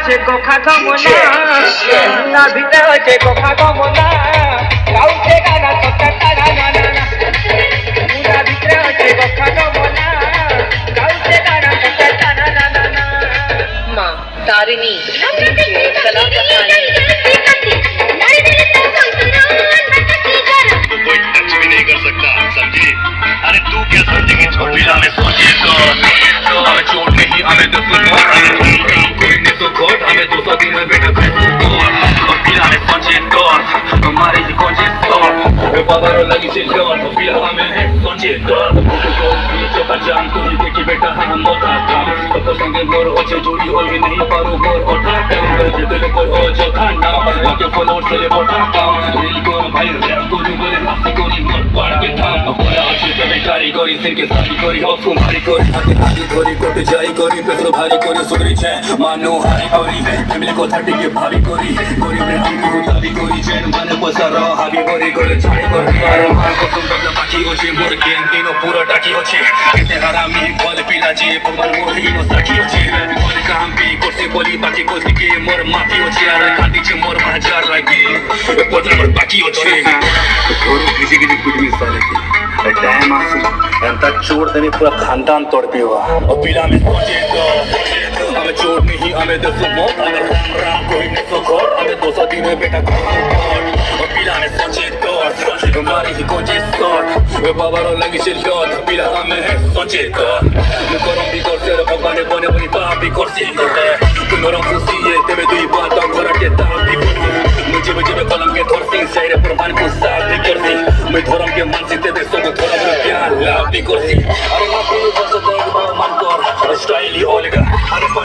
হচ্ছে কোখা কমনা না ভিতরে হচ্ছে কোখা কমনা কাউকে গানা কোকা টানা না না না ভিতরে হচ্ছে কোখা কমনা কাউকে গানা কোকা টানা না না না माँ तारिणी सलाम कोई टच भी नहीं कर सकता समझी। अरे तू क्या समझेगी छोटीला में सोचिए तो हमें चोट नहीं हमें तो कोई ने तो खोट हमें 200 दिन में बेटा छोटीला में सोचिए तो हमारे ही कोचे तो बाबा रो लगी से जोर छोटीला हमें है सोचिए तो जो का जान तू ही देखी बेटा हम मोटा काम तो संगे मोर ओचे जोड़ी हो भी नहीं पारो मोर ओठा काम जे तेरे पर ओ जो खाना के फॉलो से मोटा काम दिल को भाई रैप को जो बोले हाथी को नहीं मोर पाड़ के थाम बोला अच्छे तबे कारीगरी सिर के साथी करी हो तुम्हारी करी हाथी हाथी धोरी कोटे जाई करी पेट्रो भारी करी सुधरी छे मानो हारी करी फैमिली को थाटी के भारी करी गरीब रे हम को दाबी करी चैन माने पसार हाबी करी करे छाड़ी करी मार मार को तुम तक बाकी हो छे मोर गेम तीनो पूरा टाकी हो छे केते हरामी बोल पिला जी पवन मोर हीनो साकी हो छे बोल काम भी कोसे बोली बाकी को के मोर माफी हो छे यार काटी छे मोर बाजार लागे पोतर मोर बाकी हो छे थोड़ी किसी की कुछ भी साले की टाइम आसु एंता चोर देने पूरा खानदान तोड़ पे हुआ और पिला में सोचे तो हमें चोर नहीं हमें दस मौत अगर राम कोई नहीं तो खोट हमें 200 दिन में बेटा और पिला में सोचे तो हमारी ही कोचे सॉट बाबा रो लगी से लौट पिला हमें है सोचे तो करम भी कर से भगवान ने बने बनी पाप भी कर से तू नरम खुशी है तेरे दुई बात और के ताप भी मुझे कलम के थोर सिंह शायरे प्रमाण को साथ भी कर सी मैं धर्म के मन से तेरे सो थोड़ा बहुत प्यार लाभ भी कर सी अरे ना कोई बस तो मन कर स्टाइल ही ओलेगा अरे